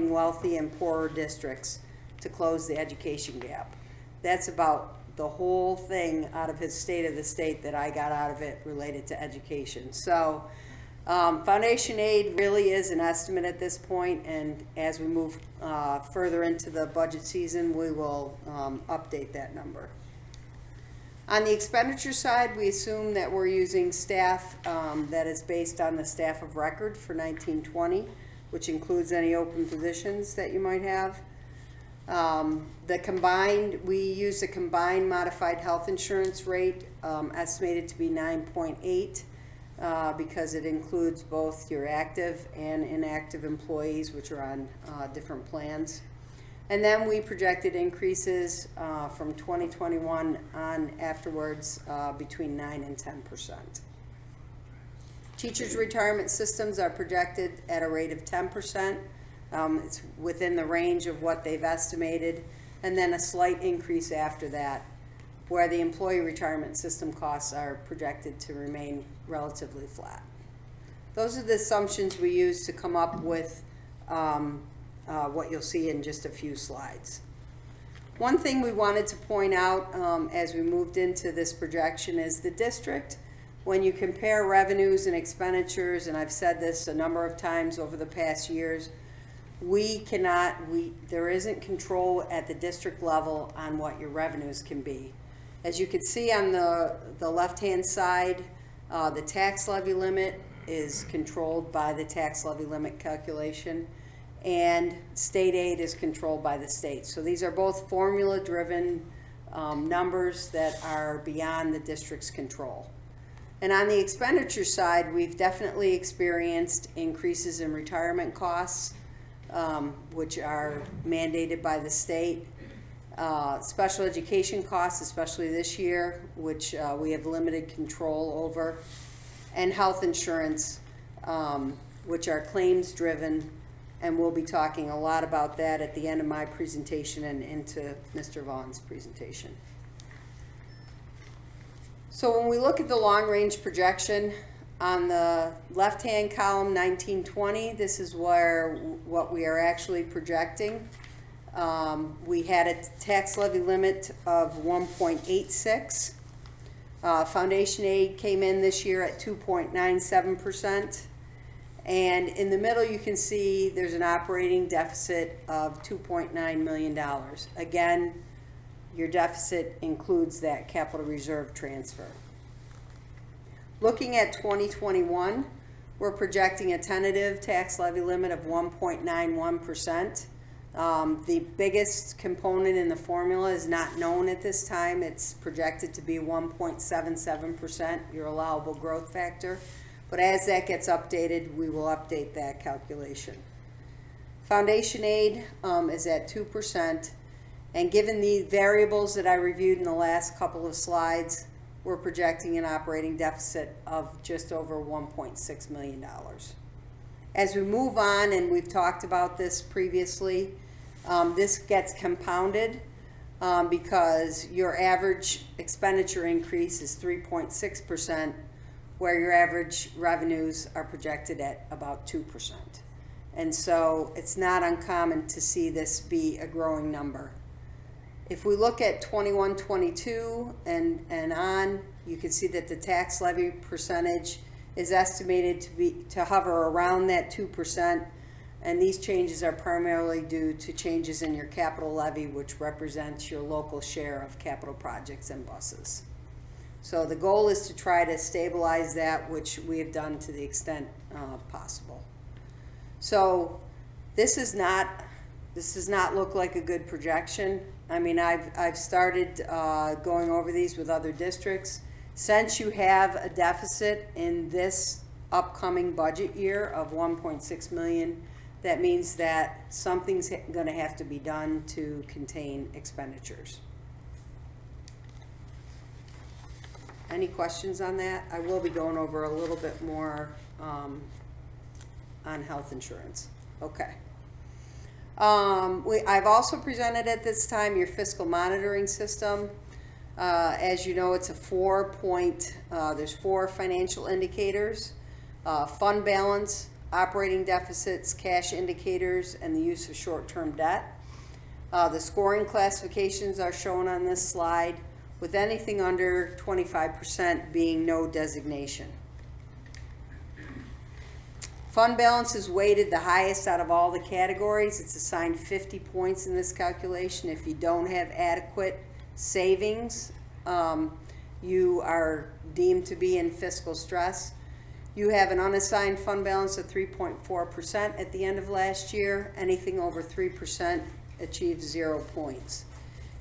supporting wealthy and poorer districts to close the education gap. That's about the whole thing out of his State of the State that I got out of it related to education. So foundation aid really is an estimate at this point, and as we move further into the budget season, we will update that number. On the expenditure side, we assume that we're using staff that is based on the staff of record for 1920, which includes any open positions that you might have. We use a combined modified health insurance rate estimated to be 9.8 because it includes both your active and inactive employees, which are on different plans. And then we projected increases from 2021 on afterwards between 9 and 10%. Teachers' retirement systems are projected at a rate of 10%. It's within the range of what they've estimated, and then a slight increase after that, where the employee retirement system costs are projected to remain relatively flat. Those are the assumptions we use to come up with what you'll see in just a few slides. One thing we wanted to point out as we moved into this projection is the district, when you compare revenues and expenditures, and I've said this a number of times over the past years, there isn't control at the district level on what your revenues can be. As you can see on the left-hand side, the tax levy limit is controlled by the tax levy limit calculation, and state aid is controlled by the state. So these are both formula-driven numbers that are beyond the district's control. And on the expenditure side, we've definitely experienced increases in retirement costs, which are mandated by the state. Special education costs, especially this year, which we have limited control over, and health insurance, which are claims driven, and we'll be talking a lot about that at the end of my presentation and into Mr. Vaughn's presentation. So when we look at the long range projection, on the left-hand column, 1920, this is what we are actually projecting. We had a tax levy limit of 1.86. Foundation aid came in this year at 2.97%. And in the middle, you can see there's an operating deficit of $2.9 million. Again, your deficit includes that capital reserve transfer. Looking at 2021, we're projecting a tentative tax levy limit of 1.91%. The biggest component in the formula is not known at this time. It's projected to be 1.77%, your allowable growth factor. But as that gets updated, we will update that calculation. Foundation aid is at 2%. And given the variables that I reviewed in the last couple of slides, we're projecting an operating deficit of just over $1.6 million. As we move on, and we've talked about this previously, this gets compounded because your average expenditure increase is 3.6%, where your average revenues are projected at about 2%. And so it's not uncommon to see this be a growing number. If we look at 21-22 and on, you can see that the tax levy percentage is estimated to hover around that 2%, and these changes are primarily due to changes in your capital levy, which represents your local share of capital projects and buses. So the goal is to try to stabilize that, which we have done to the extent possible. So this does not look like a good projection. I mean, I've started going over these with other districts. Since you have a deficit in this upcoming budget year of 1.6 million, that means that something's going to have to be done to contain expenditures. Any questions on that? I will be going over a little bit more on health insurance. Okay. I've also presented at this time your fiscal monitoring system. As you know, it's a there's 4 financial indicators: fund balance, operating deficits, cash indicators, and the use of short-term debt. The scoring classifications are shown on this slide, with anything under 25% being no designation. Fund balance is weighted the highest out of all the categories. It's assigned 50 points in this calculation. If you don't have adequate savings, you are deemed to be in fiscal stress. You have an unassigned fund balance of 3.4% at the end of last year. Anything over 3% achieves 0 points.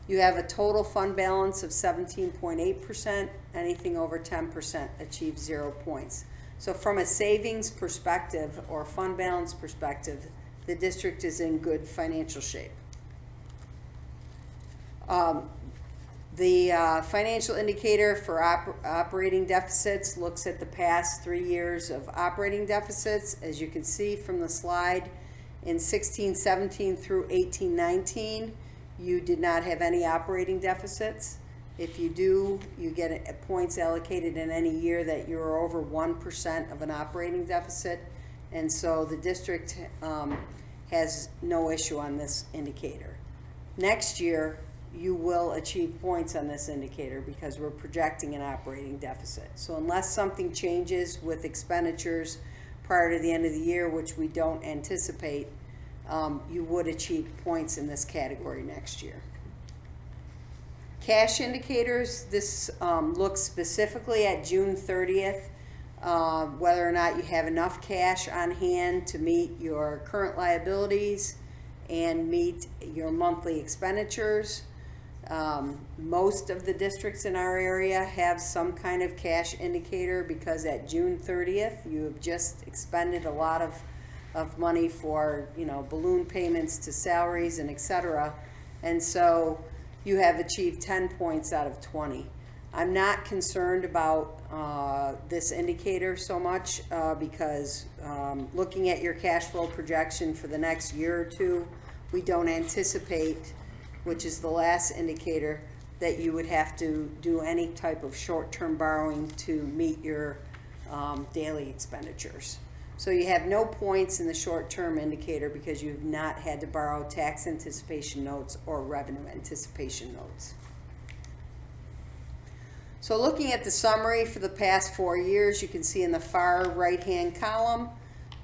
You have a total fund balance of 17.8%. Anything over 10% achieves 0 points. So from a savings perspective or fund balance perspective, the district is in good financial shape. The financial indicator for operating deficits looks at the past 3 years of operating deficits. As you can see from the slide, in 16-17 through 18-19, you did not have any operating deficits. If you do, you get points allocated in any year that you're over 1% of an operating deficit. And so the district has no issue on this indicator. Next year, you will achieve points on this indicator because we're projecting an operating deficit. So unless something changes with expenditures prior to the end of the year, which we don't anticipate, you would achieve points in this category next year. Cash indicators, this looks specifically at June 30th, whether or not you have enough cash on hand to meet your current liabilities and meet your monthly expenditures. Most of the districts in our area have some kind of cash indicator because at June 30th, you have just expended a lot of money for, balloon payments to salaries and etc. And so you have achieved 10 points out of 20. I'm not concerned about this indicator so much because looking at your cash flow projection for the next year or two, we don't anticipate, which is the last indicator, that you would have to do any type of short-term borrowing to meet your daily expenditures. So you have no points in the short-term indicator because you've not had to borrow tax anticipation notes or revenue anticipation notes. So looking at the summary for the past 4 years, you can see in the far right-hand column,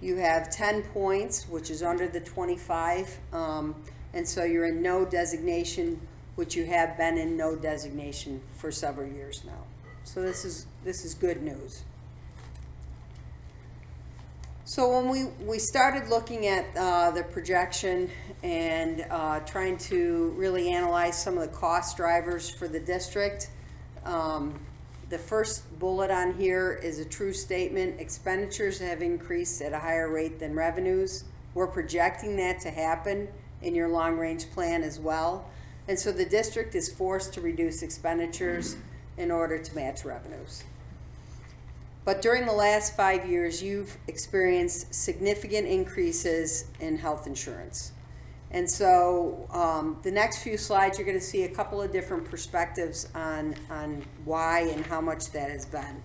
you have 10 points, which is under the 25, and so you're in no designation, which you have been in no designation for several years now. So this is good news. So when we started looking at the projection and trying to really analyze some of the cost drivers for the district, the first bullet on here is a true statement. Expenditures have increased at a higher rate than revenues. We're projecting that to happen in your long-range plan as well. And so the district is forced to reduce expenditures in order to match revenues. But during the last 5 years, you've experienced significant increases in health insurance. And so the next few slides, you're going to see a couple of different perspectives on why and how much that has been.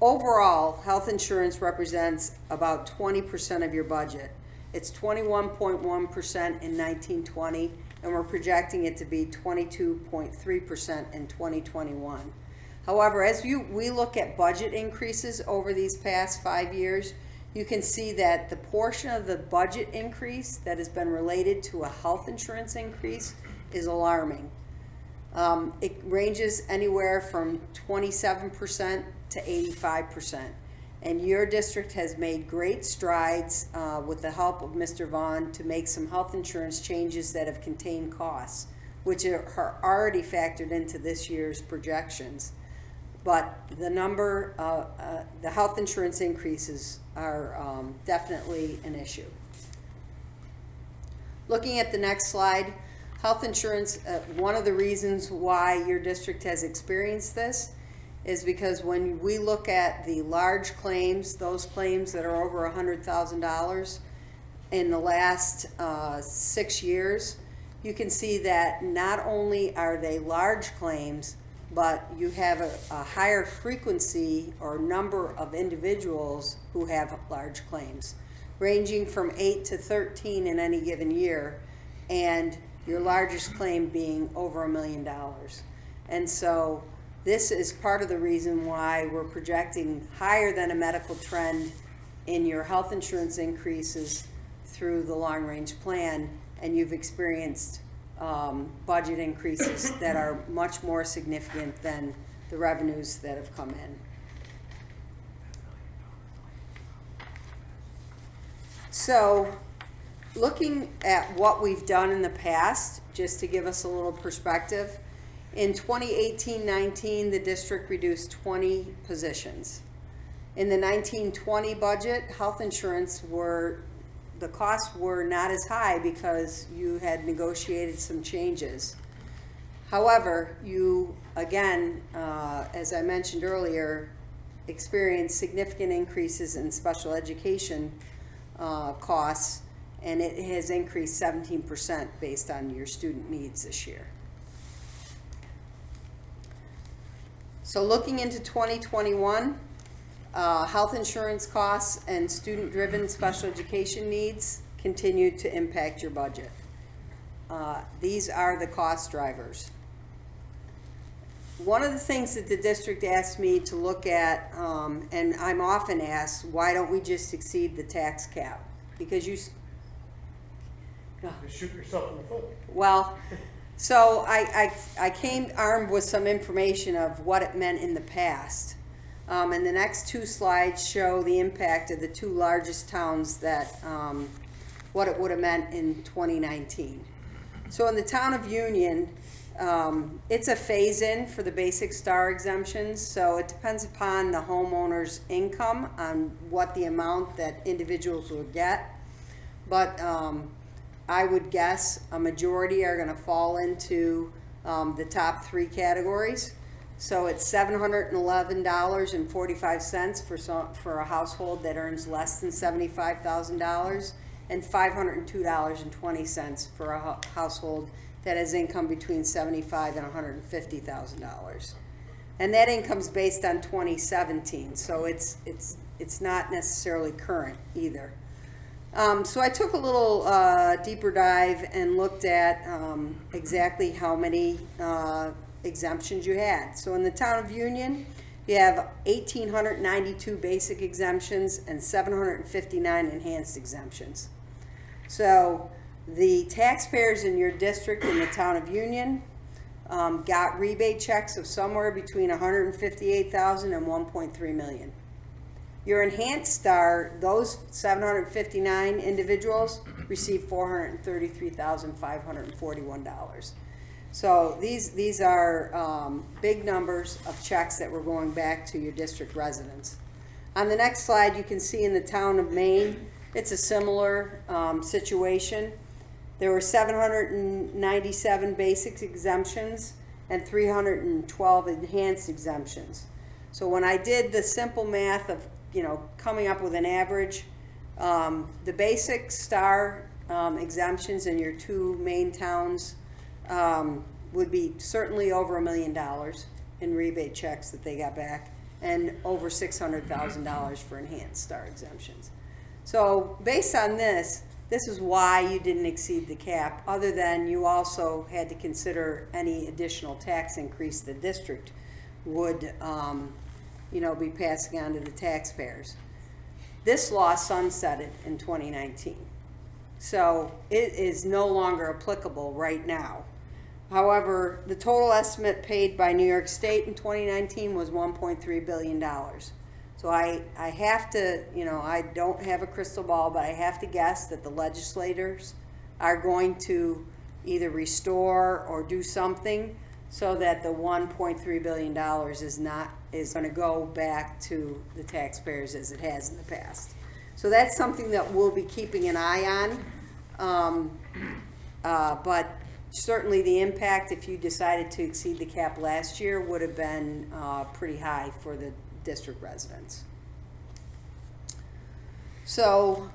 Overall, health insurance represents about 20% of your budget. It's 21.1% in 1920, and we're projecting it to be 22.3% in 2021. However, as we look at budget increases over these past 5 years, you can see that the portion of the budget increase that has been related to a health insurance increase is alarming. It ranges anywhere from 27% to 85%. And your district has made great strides with the help of Mr. Vaughn to make some health insurance changes that have contained costs, which are already factored into this year's projections. But the the health insurance increases are definitely an issue. Looking at the next slide, health insurance, one of the reasons why your district has experienced this is because when we look at the large claims, those claims that are over $100,000 in the last 6 years, you can see that not only are they large claims, but you have a higher frequency or number of individuals who have large claims, ranging from 8 to 13 in any given year, and your largest claim being over $1 million. And so this is part of the reason why we're projecting higher than a medical trend in your health insurance increases through the long-range plan, and you've experienced budget increases that are much more significant than the revenues that have come in. So, looking at what we've done in the past, just to give us a little perspective, in 2018-19, the district reduced 20 positions. In the 19-20 budget, health insurance the costs were not as high because you had negotiated some changes. However, you, again, as I mentioned earlier, experienced significant increases in special education costs, and it has increased 17% based on your student needs this year. So looking into 2021, health insurance costs and student-driven special education needs continue to impact your budget. These are the cost drivers. One of the things that the district asked me to look at, and I'm often asked, why don't we just exceed the tax cap? Because you shoot yourself in the foot. Well, so I came armed with some information of what it meant in the past. And the next two slides show the impact of the two largest towns that, what it would have meant in 2019. So in the town of Union, it's a phase-in for the basic star exemptions, so it depends upon the homeowner's income on what the amount that individuals will get. But I would guess a majority are going to fall into the top three categories. So it's $711.45 for a household that earns less than $75,000, and $502.20 for a household that has income between $75,000 and $150,000. And that income's based on 2017, so it's not necessarily current either. So I took a little deeper dive and looked at exactly how many exemptions you had. So in the town of Union, you have 1,892 basic exemptions and 759 enhanced exemptions. So the taxpayers in your district in the town of Union got rebate checks of somewhere between $158,000 and $1.3 million. Your enhanced star, those 759 individuals received $433,541. So these are big numbers of checks that were going back to your district residents. On the next slide, you can see in the town of Maine, it's a similar situation. There were 797 basic exemptions and 312 enhanced exemptions. So when I did the simple math of coming up with an average, the basic star exemptions in your two main towns would be certainly over $1 million in rebate checks that they got back, and over $600,000 for enhanced star exemptions. So based on this is why you didn't exceed the cap, other than you also had to consider any additional tax increase the district would be passing on to the taxpayers. This law sunsetted in 2019, so it is no longer applicable right now. However, the total estimate paid by New York State in 2019 was $1.3 billion. So I have to, I don't have a crystal ball, but I have to guess that the legislators are going to either restore or do something so that the $1.3 billion is going to go back to the taxpayers as it has in the past. So that's something that we'll be keeping an eye on. But certainly the impact, if you decided to exceed the cap last year, would have been pretty high for the district residents. So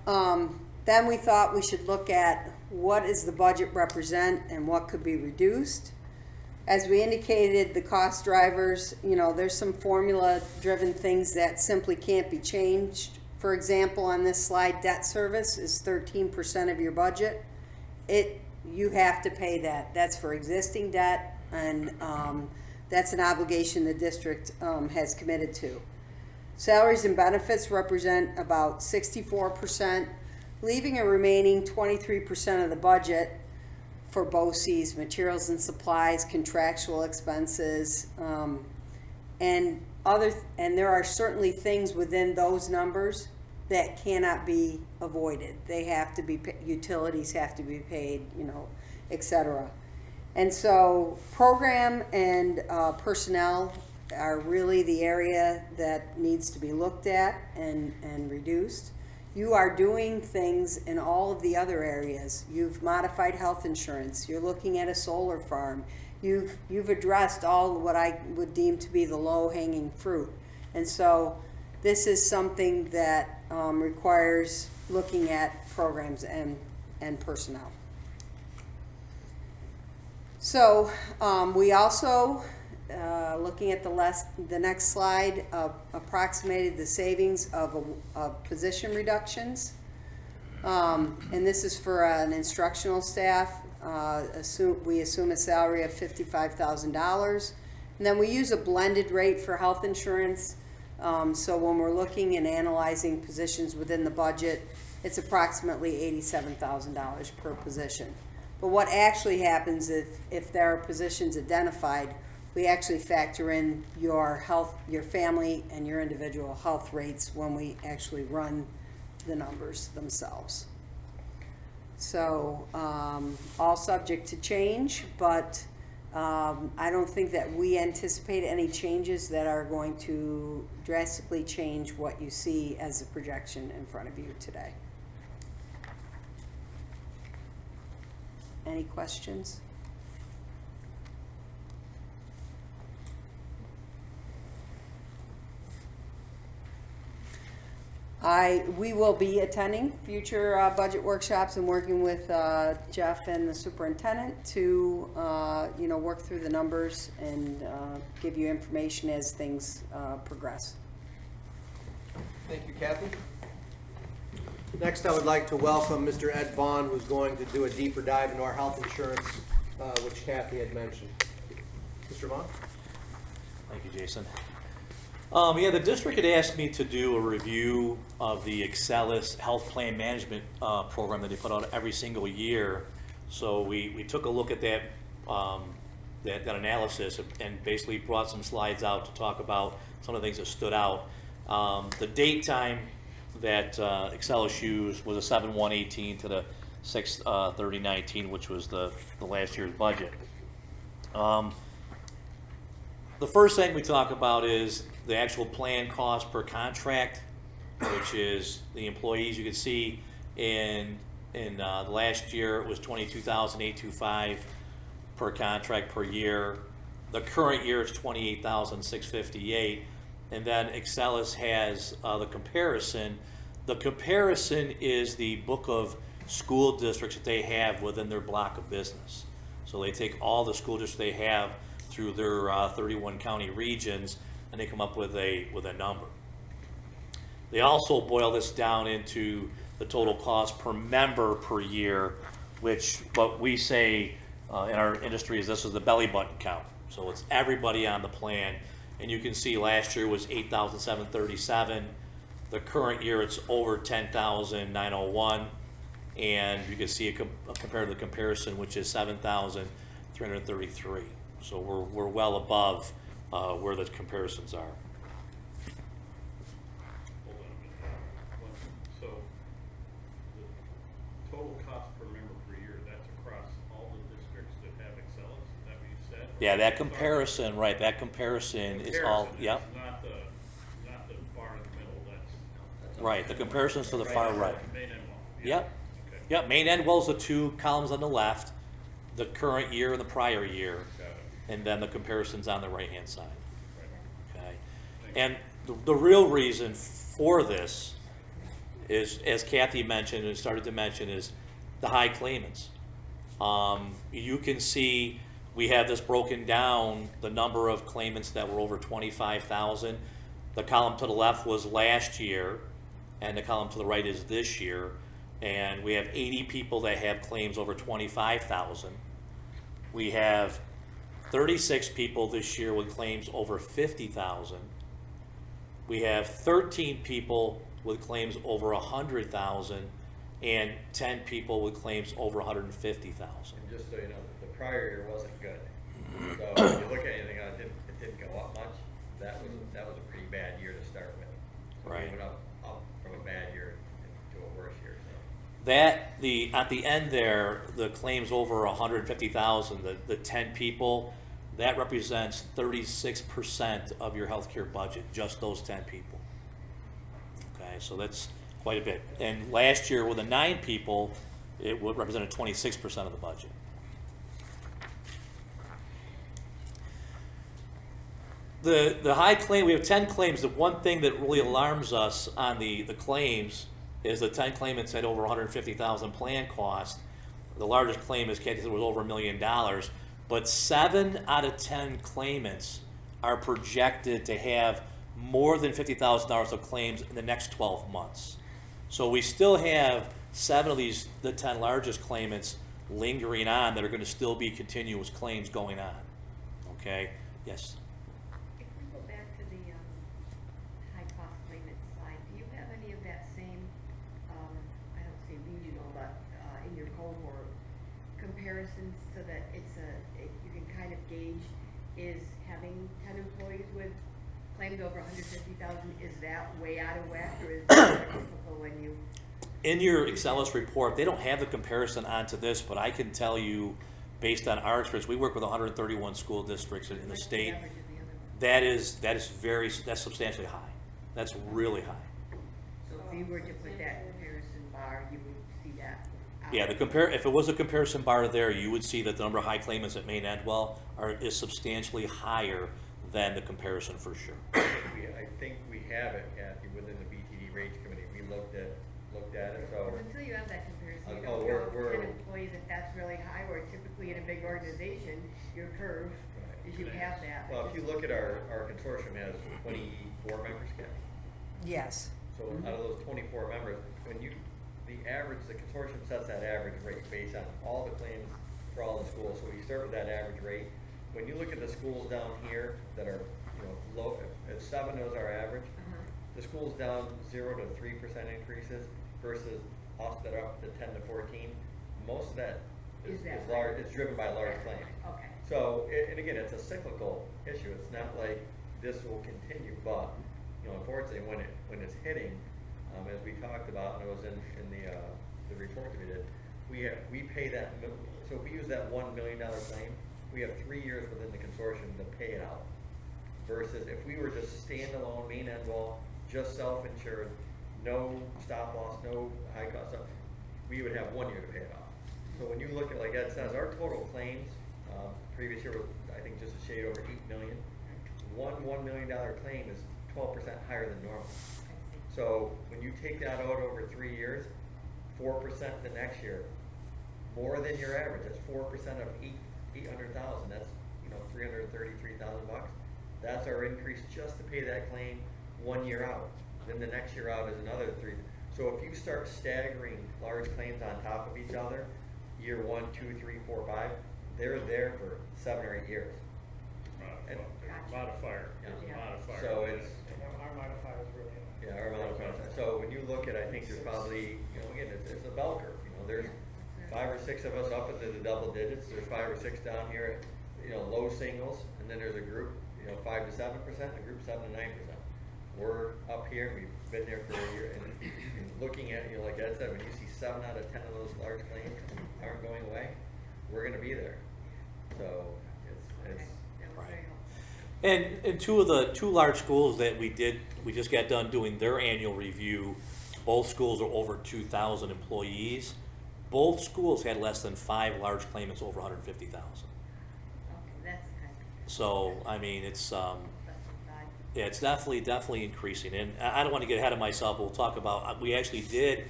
then we thought we should look at what does the budget represent and what could be reduced. As we indicated, the cost drivers, there's some formula-driven things that simply can't be changed. For example, on this slide, debt service is 13% of your budget. You have to pay that. That's for existing debt, and that's an obligation the district has committed to. Salaries and benefits represent about 64%, leaving a remaining 23% of the budget for BOCES, materials and supplies, contractual expenses, and there are certainly things within those numbers that cannot be avoided. They have to be, utilities have to be paid, etc. And so program and personnel are really the area that needs to be looked at and reduced. You are doing things in all of the other areas. You've modified health insurance. You're looking at a solar farm. You've addressed all what I would deem to be the low-hanging fruit. And so this is something that requires looking at programs and personnel. So we also, looking at the next slide, approximated the savings of position reductions. And this is for an instructional staff. We assume a salary of $55,000. And then we use a blended rate for health insurance. So when we're looking and analyzing positions within the budget, it's approximately $87,000 per position. But what actually happens if there are positions identified, we actually factor in your family and your individual health rates when we actually run the numbers themselves. So all subject to change, but I don't think that we anticipate any changes that are going to drastically change what you see as a projection in front of you today. Any questions? We will be attending future budget workshops and working with Jeff and the superintendent to work through the numbers and give you information as things progress. Thank you, Kathy. Next, I would like to welcome Mr. Ed Vaughn, who's going to do a deeper dive into our health insurance, which Kathy had mentioned. Mr. Vaughn? Thank you, Jason. The district had asked me to do a review of the Excelis health plan management program that they put out every single year. So we took a look at that analysis and basically brought some slides out to talk about some of the things that stood out. The date time that Excelis used was a 7/1/18 to the 6/30/19, which was the last year's budget. The first thing we talk about is the actual plan cost per contract, which is the employees. You can see in the last year it was $22,825 per contract per year. The current year it's $28,658, and then Excelis has the comparison. The comparison is the book of school districts that they have within their block of business. So they take all the school districts they have through their 31 county regions, and they come up with a number. They also boil this down into the total cost per member per year, which what we say in our industry is this is the belly button count. So it's everybody on the plan, and you can see last year was 8,737. The current year it's over 10,901, and you can see compared to the comparison, which is 7,333. So we're well above where the comparisons are. Hold on a minute. So the total cost per member per year, that's across all the districts that have Excelis, is that what you said? Yeah, that comparison, right, that comparison is all, yep. It's not the bar in the middle, that's. Right, the comparison's to the far right. Maine-Endwell. Yep, Okay. yep, Maine-Endwell's the two columns on the left, the current year and the prior year, Got it. and then the comparisons on the right-hand side. Right. Okay, and the real reason for this is, as Kathy mentioned and started to mention, is the high claimants. You can see we have this broken down, the number of claimants that were over 25,000. The column to the left was last year, and the column to the right is this year. And we have 80 people that have claims over 25,000. We have 36 people this year with claims over 50,000. We have 13 people with claims over 100,000 and 10 people with claims over 150,000. And just so you know, the prior year wasn't good. So when you look at anything, it didn't go up much. That was a pretty bad year to start with. So Right. We went up from a bad year to a worse year. So. That, at the end there, the claims over 150,000, the 10 people, that represents 36% of your healthcare budget, just those 10 people. Okay, so that's quite a bit. And last year with the 9 people, it would represent 26% of the budget. The high claim, we have 10 claims. The one thing that really alarms us on the claims is the 10 claimants had over 150,000 plan cost. The largest claim, as Kathy said, was over $1 million. But 7 out of 10 claimants are projected to have more than $50,000 of claims in the next 12 months. So we still have 7 of these, the 10 largest claimants, lingering on that are going to still be continuous claims going on. Okay? Yes? If we go back to the high cost claimant slide, do you have any of that same, I don't say regional, but in your cohort comparisons so that you can kind of gauge, is having 10 employees with claimed over 150,000, is that way out of whack, or is that typical when you? In your Excelis report, they don't have the comparison onto this, but I can tell you, based on our experience, we work with 131 school districts in the what's state. average of the other one? That's substantially high. That's really high. So if you were to put that comparison bar, you would see that. Yeah, if it was a comparison bar there, you would see that the number of high claimants at Maine-Endwell is substantially higher than the comparison for sure. I think we have it, Kathy, within the BTD rates committee. We looked at it. So Until you have that comparison, you Oh, don't we're- know 10 employees if that's really high, or typically in a big organization, your curve is you have that. well, if you look at our consortium has 24 members, Kathy. Yes. So out of those 24 members, the consortium sets that average rate based on all the claims for all the schools. So we start with that average rate. When you look at the schools down here that are, low, if 7 is our average, the schools down 0 to 3% increases versus us that are up to 10 to 14. Most of that is that large. It's driven by large claims. Okay. So, and again, it's a cyclical issue. It's not like this will continue, but unfortunately, when it's hitting, as we talked about, and it was in the report that we did, we pay that. So if we use that $1 million claim, we have 3 years within the consortium to pay it out. Versus if we were just standalone, Maine-Endwell, just self-insured, no stop loss, no high cost stuff, we would have 1 year to pay it off. So when you look at, like Ed says, our total claims previous year was, I think, just a shade over $8 million. $1 million claim is 12% higher than normal. So when you take that out over 3 years, 4% the next year, more than your average. That's 4% of 800,000. That's 333,000 bucks. That's our increase just to pay that claim 1 year out. Then the next year out is another 3. So if you start staggering large claims on top of each other, year 1, 2, 3, 4, 5, they're there for 7 or 8 years. Modifier, there's a Yeah. modifier. So it's Our modifier is really high. yeah, our modifier. So when you look at, I think there's probably again it's a bell curve. There's 5 or 6 of us up into the double digits. There's 5 or 6 down here at low singles, and then there's a group 5 to 7%, a group 7 to 9%. We're up here. We've been there for a year, and looking at like Ed said, when you see 7 out of 10 of those large claims aren't going away, we're going to be there. So it's That was very helpful. And two of the 2 large schools that we just got done doing their annual review, both schools are over 2,000 employees. Both schools had less than 5 large claimants over 150,000. Okay, that's kind of. So, I mean, it's, That's the side. yeah, it's definitely increasing. And I don't want to get ahead of myself, but we'll talk about, we actually did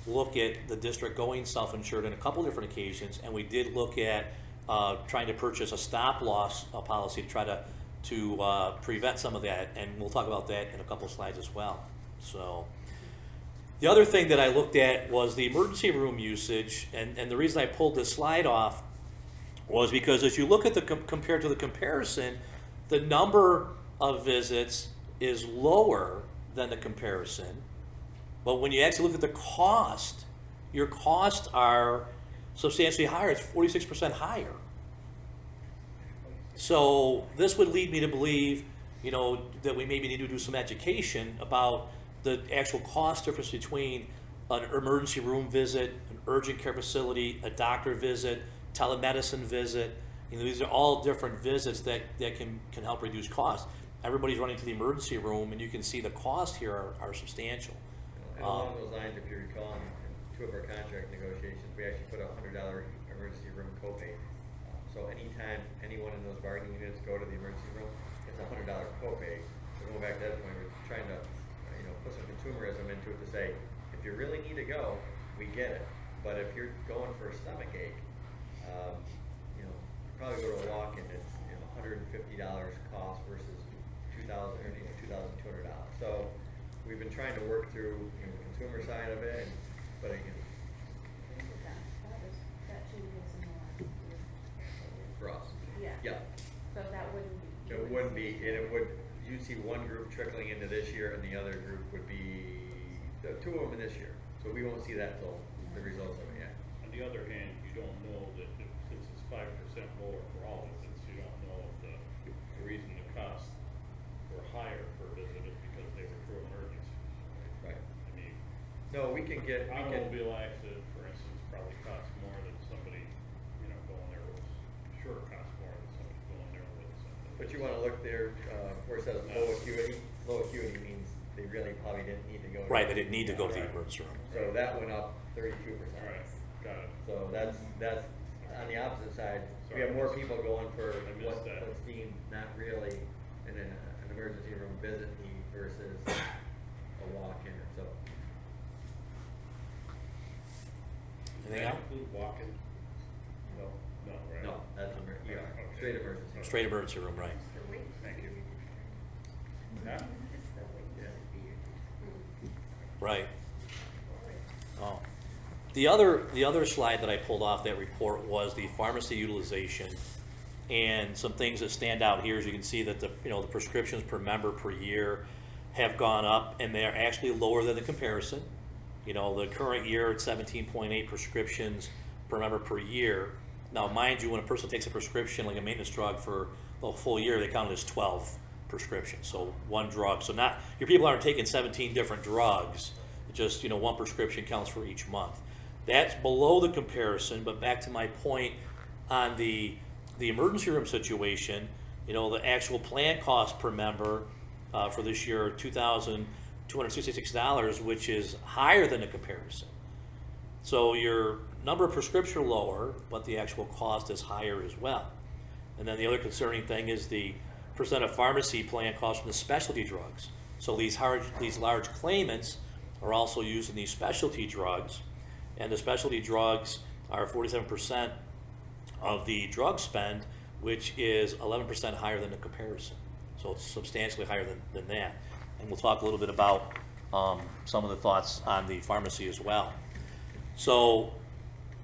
look at the district going self-insured on a couple different occasions, and we did look at trying to purchase a stop loss policy to try to prevent some of that, and we'll talk about that in a couple of slides as well. So the other thing that I looked at was the emergency room usage, and the reason I pulled this slide off was because as you look at the compared to the comparison, the number of visits is lower than the comparison, but when you actually look at the cost, your costs are substantially higher. It's 46% higher. So this would lead me to believe, that we maybe need to do some education about the actual cost difference between an emergency room visit, an urgent care facility, a doctor visit, telemedicine visit. These are all different visits that can help reduce costs. Everybody's running to the emergency room, and you can see the costs here are substantial. And along those lines, if you recall, in two of our contract negotiations, we actually put a $100 emergency room copay. So anytime any one of those bargaining units go to the emergency room, it's a $100 copay. So going back to that point, we're trying to, put some consumerism into it to say, if you really need to go, we get it. But if you're going for a stomach ache, probably go to a walk-in, it's $150 cost versus $2,200. So we've been trying to work through the consumer side of it, but again, That changes in the last year. for us. Yeah. Yeah. So that wouldn't be. It wouldn't be, and it would, you'd see one group trickling into this year and the other group would be, two of them in this year. So we won't see that till the results of it yet. On the other hand, you don't know that since it's 5% lower for all visits, you don't know if the reason the costs were higher per visit is because they were true emergencies. Right. I mean, No, we can get, automobile accident, for instance, probably costs more than somebody, going there with, sure costs more than somebody going there with something. but you wanna look there, where it says low acuity. Low acuity means they really probably didn't need to go. Right, they didn't need to go to the Right. emergency room. So that went up 32%. All right, got it. So that's on the opposite side. We have more people going for I missed that. what's deemed not really an emergency room visit need versus a walk-in. So Does Anything that else? include walk-in? No, right? no, that's Okay. straight emergency. Straight emergency room, right. The wait. Thank you. Huh? It's the wait. Yeah. Right. Oh. The other slide that I pulled off that report was the pharmacy utilization, and some things that stand out here, as you can see that the prescriptions per member per year have gone up, and they're actually lower than the comparison. The current year it's 17.8 prescriptions per member per year. Now, mind you, when a person takes a prescription like a maintenance drug for the full year, they count it as 12 prescriptions, so one drug. So not your people aren't taking 17 different drugs. Just one prescription counts for each month. That's below the comparison, but back to my point on the emergency room situation, the actual plan cost per member for this year are $2,266, which is higher than the comparison. So your number of prescriptions are lower, but the actual cost is higher as well. And then the other concerning thing is the percent of pharmacy plan costs from the specialty drugs. So these large claimants are also using these specialty drugs, and the specialty drugs are 47% of the drug spend, which is 11% higher than the comparison. So it's substantially higher than that. And we'll talk a little bit about some of the thoughts on the pharmacy as well. So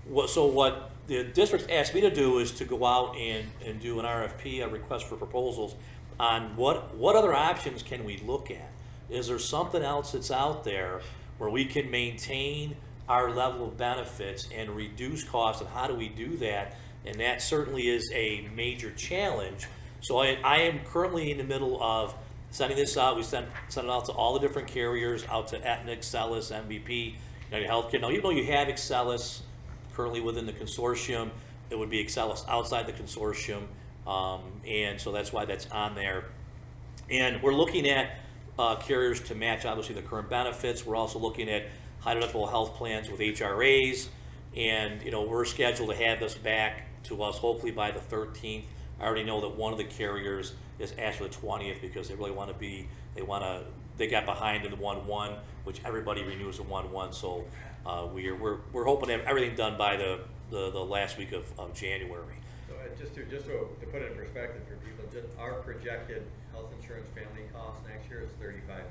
what the district asked me to do is to go out and do an RFP, a request for proposals, on what other options can we look at? Is there something else that's out there where we can maintain our level of benefits and reduce costs, and how do we do that? And that certainly is a major challenge. So I am currently in the middle of sending this out. We sent it out to all the different carriers, out to Aetna, Excelis, MVP, United Healthcare. Now, even though you have Excelis currently within the consortium, it would be Excelis outside the consortium, and so that's why that's on there. And we're looking at carriers to match, obviously, the current benefits. We're also looking at high deductible health plans with HRAs, and we're scheduled to have this back to us hopefully by the 13th. I already know that one of the carriers is asked for the 20th because they really want to be, they got behind in the 1/1, which everybody renews the 1/1. So we're hoping to have everything done by the last week of January. So just to put it in perspective for people, just our projected health insurance family cost next year is $35,000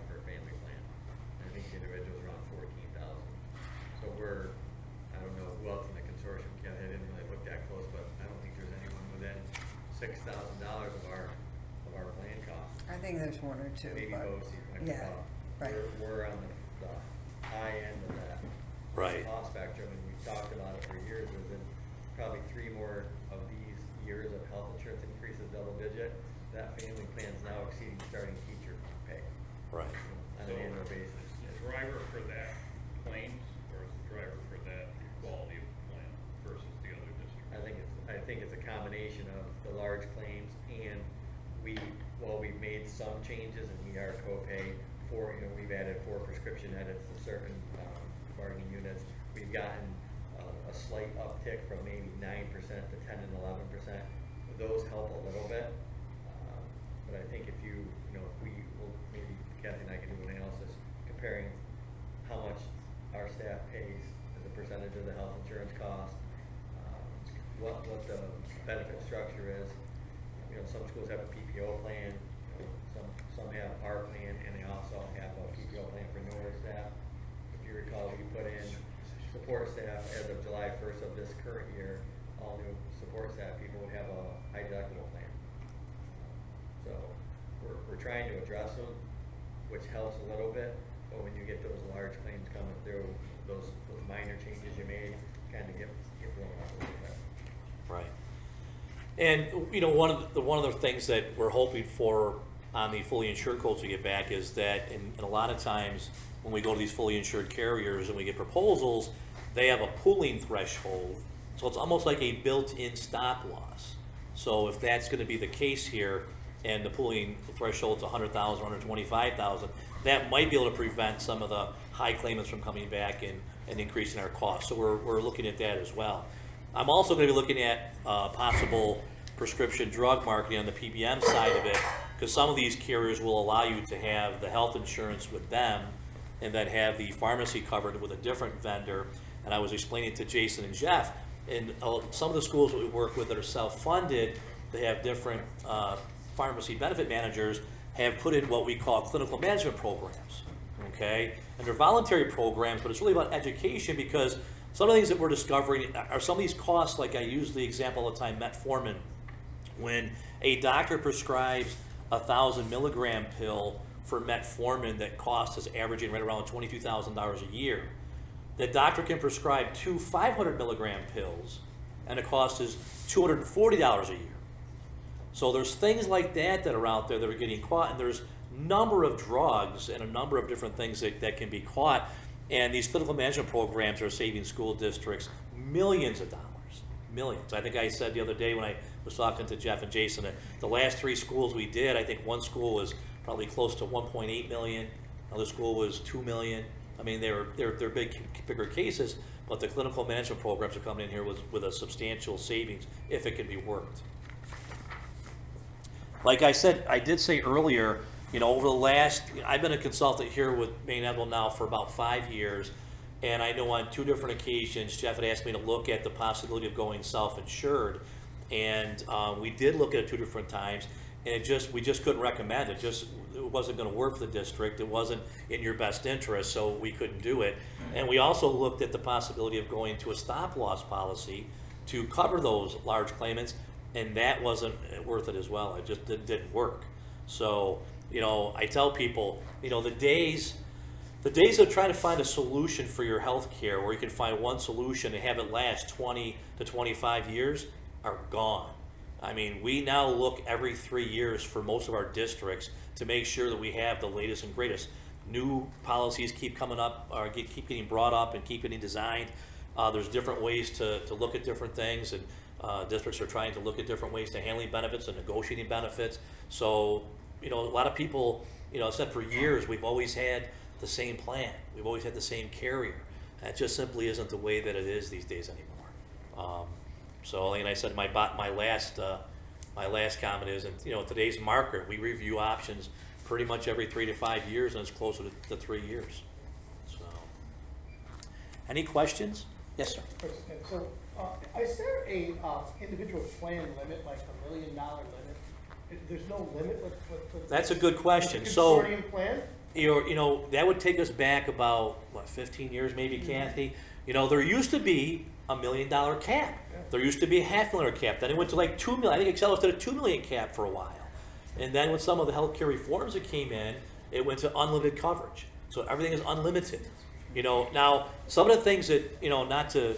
for a family plan. I think the individual's around 14,000. So I don't know who else in the consortium, Ken, I didn't really look that close, but I don't think there's anyone within $6,000 of our plan cost. I think there's one or two, Maybe but, BOCES might be yeah, up. right. We're on the high end of that Right. cost spectrum, and we've talked about it for years. There's been probably 3 more of these years of health insurance increases double digit. That family plan is now exceeding starting teacher pay Right. on an annual basis. Is the driver for that claims, or is the driver for that quality of plan versus the other districts? I think it's a combination of the large claims, and while we've made some changes and we are copay for, we've added 4 prescription edits to certain bargaining units. We've gotten a slight uptick from maybe 9% to 10 and 11%. Those help a little bit, but I think if maybe Kathy and I can do an analysis comparing how much our staff pays as a percentage of the health insurance cost, what the benefit structure is. Some schools have a PPO plan, some have our plan, and they also have a PPO plan for newer staff. If you recall, we put in support staff as of July 1st of this current year. All new support staff people would have a high deductible plan. So we're trying to address them, which helps a little bit. But when you get those large claims coming through, those minor changes you made kind of get blown out a little bit. Right. And one of the things that we're hoping for on the fully insured quotes we get back is that in a lot of times when we go to these fully insured carriers and we get proposals, they have a pooling threshold. So it's almost like a built-in stop loss. So if that's going to be the case here, and the pooling threshold's 100,000, 125,000, that might be able to prevent some of the high claimants from coming back and increasing our costs. So we're looking at that as well. I'm also going to be looking at possible prescription drug marketing on the PBM side of it, because some of these carriers will allow you to have the health insurance with them and then have the pharmacy covered with a different vendor. And I was explaining to Jason and Jeff, in some of the schools that we work with that are self-funded, they have different pharmacy benefit managers have put in what we call clinical management programs, okay? And they're voluntary programs, but it's really about education, because some of the things that we're discovering are some of these costs, like I use the example all the time, metformin. When a doctor prescribes a 1,000 milligram pill for metformin that costs is averaging right around $22,000 a year, the doctor can prescribe 2 500 milligram pills and the cost is $240 a year. So there's things like that are out there that are getting caught, and there's a number of drugs and a number of different things that can be caught. And these clinical management programs are saving school districts millions of dollars, millions. I think I said the other day when I was talking to Jeff and Jason that the last 3 schools we did, I think one school was probably close to 1.8 million, another school was 2 million. I mean, they're bigger cases, but the clinical management programs are coming in here with a substantial savings if it can be worked. Like I said, I did say earlier, over the last, I've been a consultant here with Maine-Endwell now for about 5 years, and I know on 2 different occasions, Jeff had asked me to look at the possibility of going self-insured, and we did look at it 2 different times, and we just couldn't recommend it. It wasn't going to work for the district. It wasn't in your best interest, so we couldn't do it. And we also looked at the possibility of going to a stop-loss policy to cover those large claimants, and that wasn't worth it as well. It just didn't work. So, I tell people, the days of trying to find a solution for your health care where you can find one solution and have it last 20 to 25 years are gone. I mean, we now look every 3 years for most of our districts to make sure that we have the latest and greatest. New policies keep coming up, or keep getting brought up and keep getting designed. There's different ways to look at different things, and districts are trying to look at different ways to handling benefits and negotiating benefits. So, a lot of people, said for years we've always had the same plan. We've always had the same carrier. That just simply isn't the way that it is these days anymore. So, like I said, my last comment is, in today's market, we review options pretty much every 3 to 5 years, and it's closer to 3 years. So, any questions? Yes, sir. So, is there a, individual plan limit, like $1 million limit? There's no limit with That's a good question. the So, consortium plan? you know, that would take us back about, what, 15 years maybe, Kathy? You know, there used to be a $1 million cap. There used to be a $500,000 cap. Then it went to like 2 million. I think Excel did a 2 million cap for a while. And then with some of the healthcare reforms that came in, it went to unlimited coverage. So everything is unlimited. You know, now some of the things that, you know, not to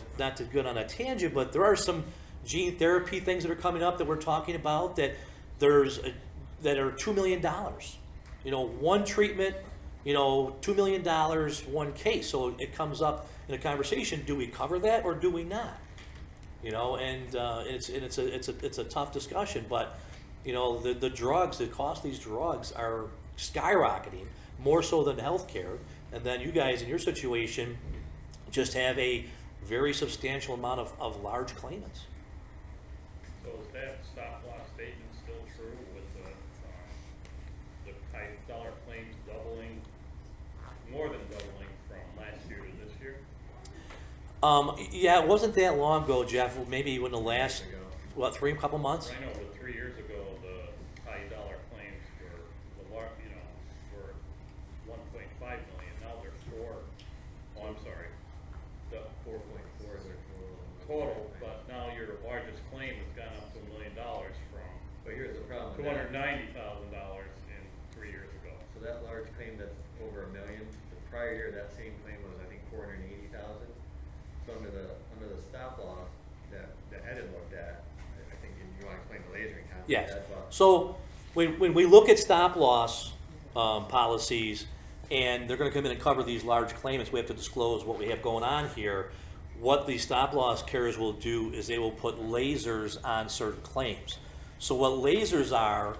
go on a tangent, but there are some gene therapy things that are coming up that we're talking about that that are $2 million. You know, one treatment, you know, $2 million, one case. So it comes up in a conversation: do we cover that or do we not? You know, and it's a tough discussion. But you know, the drugs, the cost of these drugs are skyrocketing, more so than healthcare. And then you guys in your situation just have a very substantial amount of large claimants. So is that stop loss statement still true with the high dollar claims doubling, more than doubling from last year to this year? Yeah, it wasn't that long ago, Jeff. Maybe in the last, what, couple months? I know, but 3 years ago, the high dollar claims were, were 1.5 million. Now they're I'm sorry, the 4.4 is their total, but now your largest claim has gone up to $1 million from But here's the problem. $290,000 in 3 years ago. So that large claim that's over $1 million, the prior year, that same claim was, I think, 480,000. So under the stop loss that Ed had looked at, I think you want to explain the lasering concept. Yes. Ed, but- So when we look at stop loss policies, and they're going to come in and cover these large claimants, we have to disclose what we have going on here. What the stop loss carriers will do is they will put lasers on certain claims. So what lasers are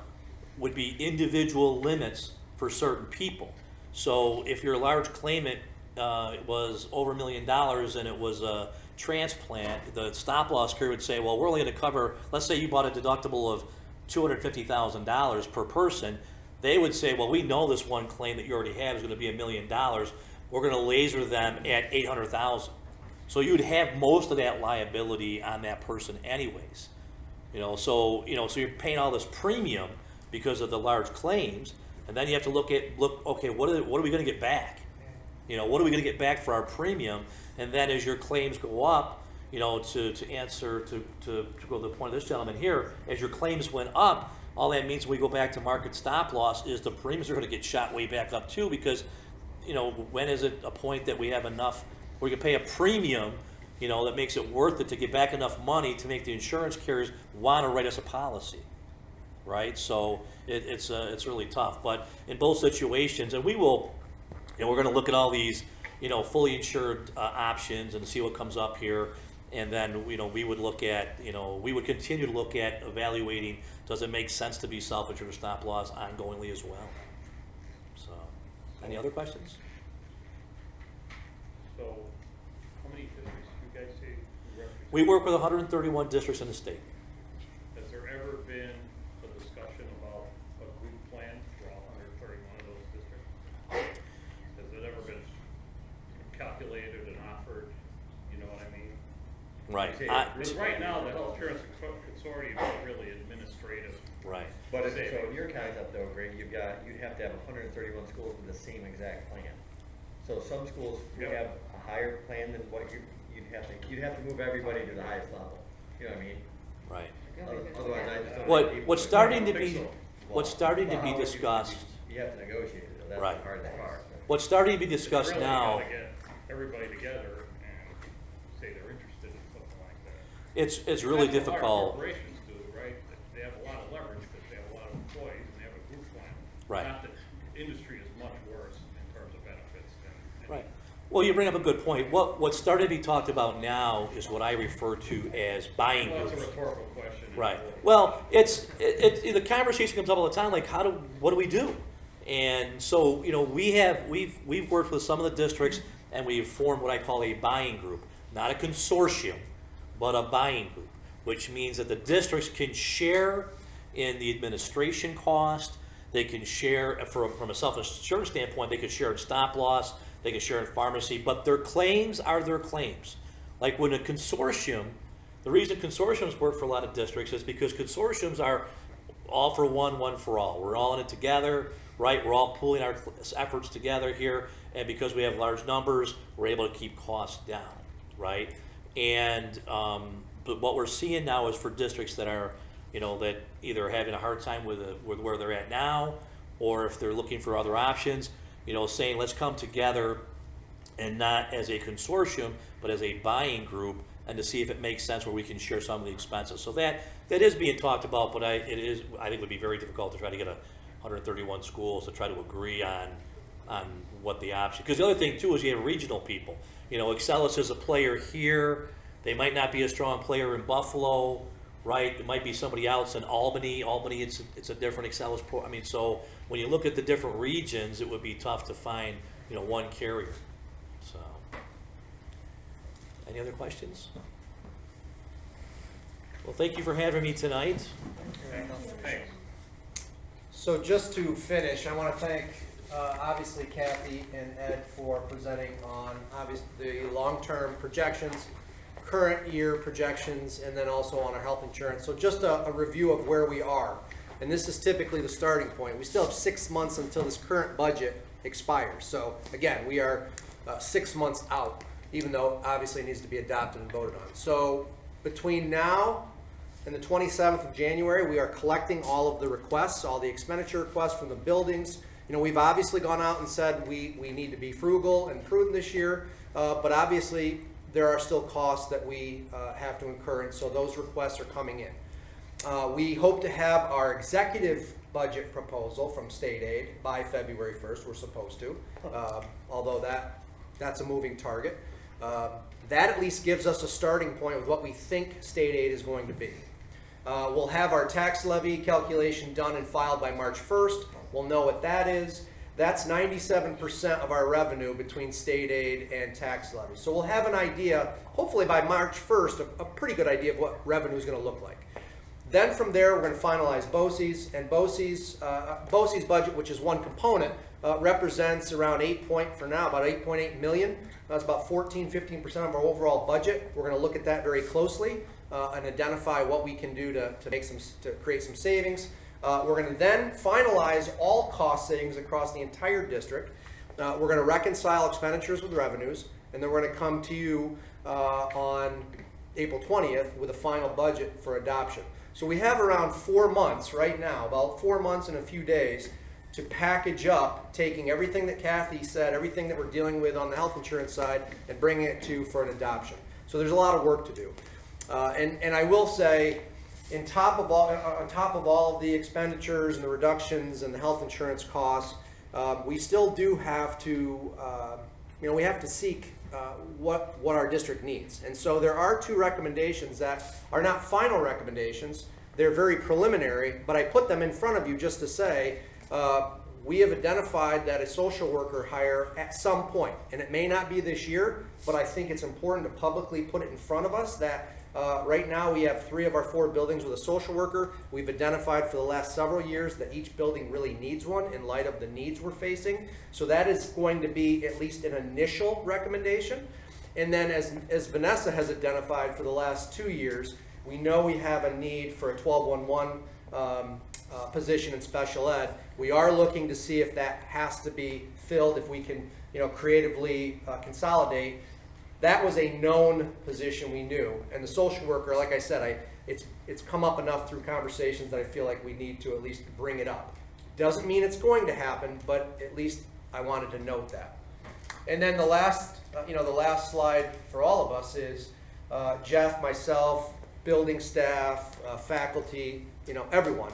would be individual limits for certain people. So if your large claimant was over $1 million and it was a transplant, the stop loss carrier would say, well, we're only going to cover, let's say you bought a deductible of $250,000 per person. They would say, well, we know this one claim that you already have is going to be $1 million. We're going to laser them at $800,000. So you'd have most of that liability on that person anyways. So you're paying all this premium because of the large claims, and then you have to look, okay, what are we going to get back? What are we going to get back for our premium? And then as your claims go up, to go to the point of this gentleman here, as your claims went up, all that means when we go back to market stop loss is the premiums are going to get shot way back up too, because, when is it a point that we have enough, where we can pay a premium, that makes it worth it to get back enough money to make the insurance carriers want to write us a policy, right? So it's really tough. But in both situations, and we will, we're going to look at all these, fully insured options and see what comes up here. And then, we would look at, we would continue to look at evaluating, does it make sense to be self-insured or stop loss ongoingly as well? So, any other questions? So, how many districts do you guys say you represent? We work with 131 districts in the state. Has there ever been a discussion about a group plan for all 131 of those districts? Has it ever been calculated and offered, you know what I mean? Right. Because right now, the health insurance consortium is really administrative. Right. But so in your concept though, Greg, you'd have to have 131 schools with the same exact plan. So some schools would have a higher plan than what you'd have to move everybody to the highest level. You know what I mean? Right. Otherwise, I just don't. think What's people starting to would- be Well, what's starting to be how would you- discussed. You have to negotiate it. Though. That's Right. the hardest part. What's starting to be discussed Really, now. you gotta get everybody together and say they're interested in something like that. It's really That's what a lot of difficult. corporations do, right? They have a lot of leverage because they have a lot of employees and they have a group plan. Right. Not that industry is much worse in terms of benefits than. Right. Well, you bring up a good point. What's starting to be talked about now is what I refer to as buying Well, it's a groups. rhetorical question. Right. Well, the conversation comes up all the time. Like, what do we do? And so, we've worked with some of the districts, and we've formed what I call a buying group, not a consortium, but a buying group, which means that the districts can share in the administration cost. They can share from a self-insurance standpoint. They could share in stop loss. They can share in pharmacy, but their claims are their claims. Like when a consortium The reason consortiums work for a lot of districts is because consortiums are all for one for all. We're all in it together, right? We're all pooling our efforts together here, and because we have large numbers, we're able to keep costs down, right? And but what we're seeing now is for districts that are, that either are having a hard time with where they're at now, or if they're looking for other options, saying let's come together and not as a consortium, but as a buying group, and to see if it makes sense where we can share some of the expenses. So that is being talked about, but I think it would be very difficult to try to get 131 schools to try to agree on what the option. Because the other thing too is you have regional people. Excellus is a player here. They might not be a strong player in Buffalo, right? It might be somebody else in Albany. Albany, it's a different Excellus pro. So when you look at the different regions, it would be tough to find one carrier. So, any other questions? Well, thank you for having me tonight. Thanks. So just to finish, I want to thank obviously Kathy and Ed for presenting on the long-term projections, current year projections, and then also on our health insurance. So just a review of where we are. And this is typically the starting point. We still have 6 months until this current budget expires. So again, we are 6 months out, even though obviously it needs to be adopted and voted on. So between now and the 27th of January, we are collecting all of the requests, all the expenditure requests from the buildings. We've obviously gone out and said we need to be frugal and prudent this year, but obviously there are still costs that we have to incur, and so those requests are coming in. We hope to have our executive budget proposal from state aid by February 1st. We're supposed to, although that's a moving target. That at least gives us a starting point with what we think state aid is going to be. We'll have our tax levy calculation done and filed by March 1st. We'll know what that is. That's 97% of our revenue between state aid and tax levy. So we'll have an idea, hopefully by March 1st, a pretty good idea of what revenue is going to look like. Then from there, we're going to finalize BOCES, and BOCES budget, which is one component, represents around for now, about 8.8 million. That's about 15% of our overall budget. We're going to look at that very closely and identify what we can do to create some savings. We're going to then finalize all cost savings across the entire district. We're going to reconcile expenditures with revenues, and then we're going to come to you on April 20th with a final budget for adoption. So we have around 4 months right now, about 4 months and a few days, to package up, taking everything that Kathy said, everything that we're dealing with on the health insurance side, and bringing it for an adoption. So there's a lot of work to do. And I will say, on top of all of the expenditures and the reductions and the health insurance costs, we still do have to, we have to seek what our district needs. And so there are 2 recommendations that are not final recommendations. They're very preliminary, but I put them in front of you just to say, we have identified that a social worker hire at some point, and it may not be this year, but I think it's important to publicly put it in front of us that right now we have 3 of our 4 buildings with a social worker. We've identified for the last several years that each building really needs one in light of the needs we're facing. So that is going to be at least an initial recommendation. And then as Vanessa has identified for the last 2 years, we know we have a need for a 1211 position in special ed. We are looking to see if that has to be filled, if we can creatively consolidate. That was a known position we knew, and the social worker, like I said, it's come up enough through conversations that I feel like we need to at least bring it up. Doesn't mean it's going to happen, but at least I wanted to note that. And then the last slide for all of us is Jeff, myself, building staff, faculty, everyone.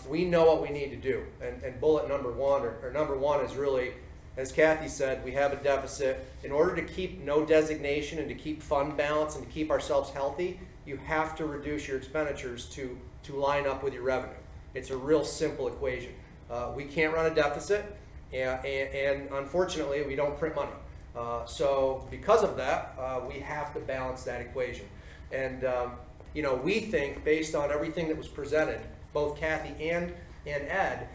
We know what we need to do, and bullet number 1 or number 1 is really, as Kathy said, we have a deficit. In order to keep no designation and to keep fund balance and to keep ourselves healthy, you have to reduce your expenditures to line up with your revenue. It's a real simple equation. We can't run a deficit, and unfortunately, we don't print money. So because of that, we have to balance that equation. And we think, based on everything that was presented, both Kathy and Ed,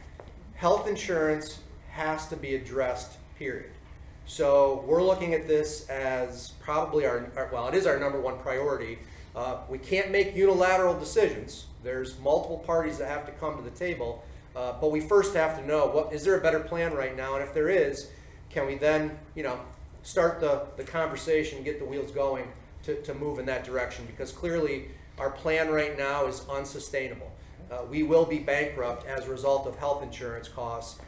health insurance has to be addressed, period. So we're looking at this as probably it is our number 1 priority, We can't make unilateral decisions. There's multiple parties that have to come to the table, but we first have to know, is there a better plan right now? And if there is, can we then, start the conversation, get the wheels going to move in that direction? Because clearly our plan right now is unsustainable. We will be bankrupt as a result of health insurance costs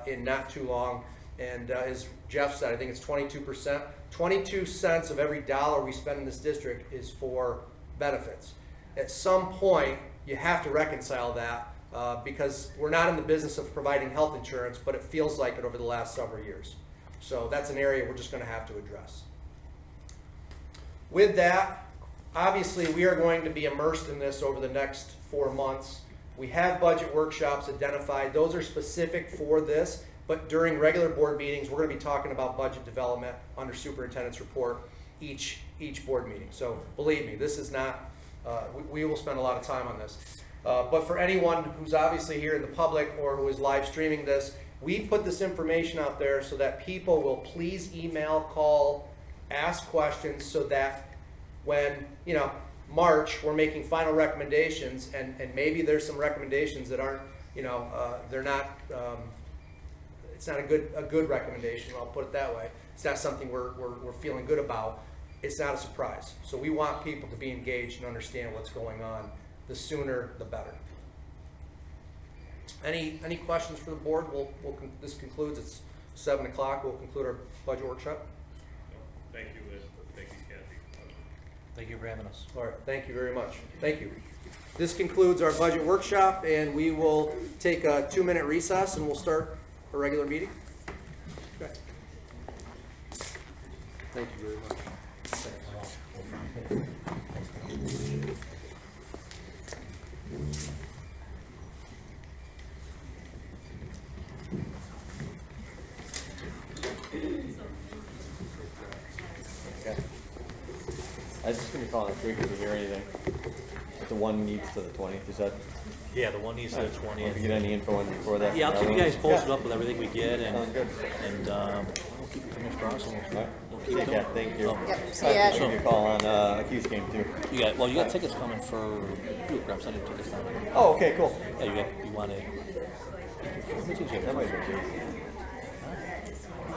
in not too long. And as Jeff said, I think it's 22%. 22 cents of every dollar we spend in this district is for benefits. At some point, you have to reconcile that because we're not in the business of providing health insurance, but it feels like it over the last several years. So that's an area we're just going to have to address. With that, obviously we are going to be immersed in this over the next 4 months. We have budget workshops identified. Those are specific for this, but during regular board meetings, we're going to be talking about budget development under superintendent's report each board meeting. So believe me, this is not, we will spend a lot of time on this. But for anyone who's obviously here in the public or who is live streaming this, we put this information out there so that people will please email, call, ask questions so that when, March, we're making final recommendations and maybe there's some recommendations that aren't, they're not, it's not a good recommendation, I'll put it that way. It's not something we're feeling good about. It's not a surprise. So we want people to be engaged and understand what's going on. The sooner, the better. Any questions for the board? This concludes. It's 7 o'clock. We'll conclude our budget workshop. Thank you, Liz. Thank you, Kathy. Thank you for having us. All right. Thank you very much. Thank you. This concludes our budget workshop, and we will take a 2-minute recess, and we'll start a regular meeting. Okay. Thank you very much. I was just gonna call next week if you hear anything. But the one needs to the 20th, you said? Yeah, the one needs to the 20th. If you get any info in before that. Yeah, I'll keep you guys posted up with everything we get, Sounds good. and we'll keep you fingers crossed. And All right. we'll keep it Yeah, going. thank you. Oh, Yep, see I'll ya. give you a call on a Hughes game too. you got tickets coming for you. I'm sending tickets down there. Oh, okay, cool. Yeah, you wanted. That might be good.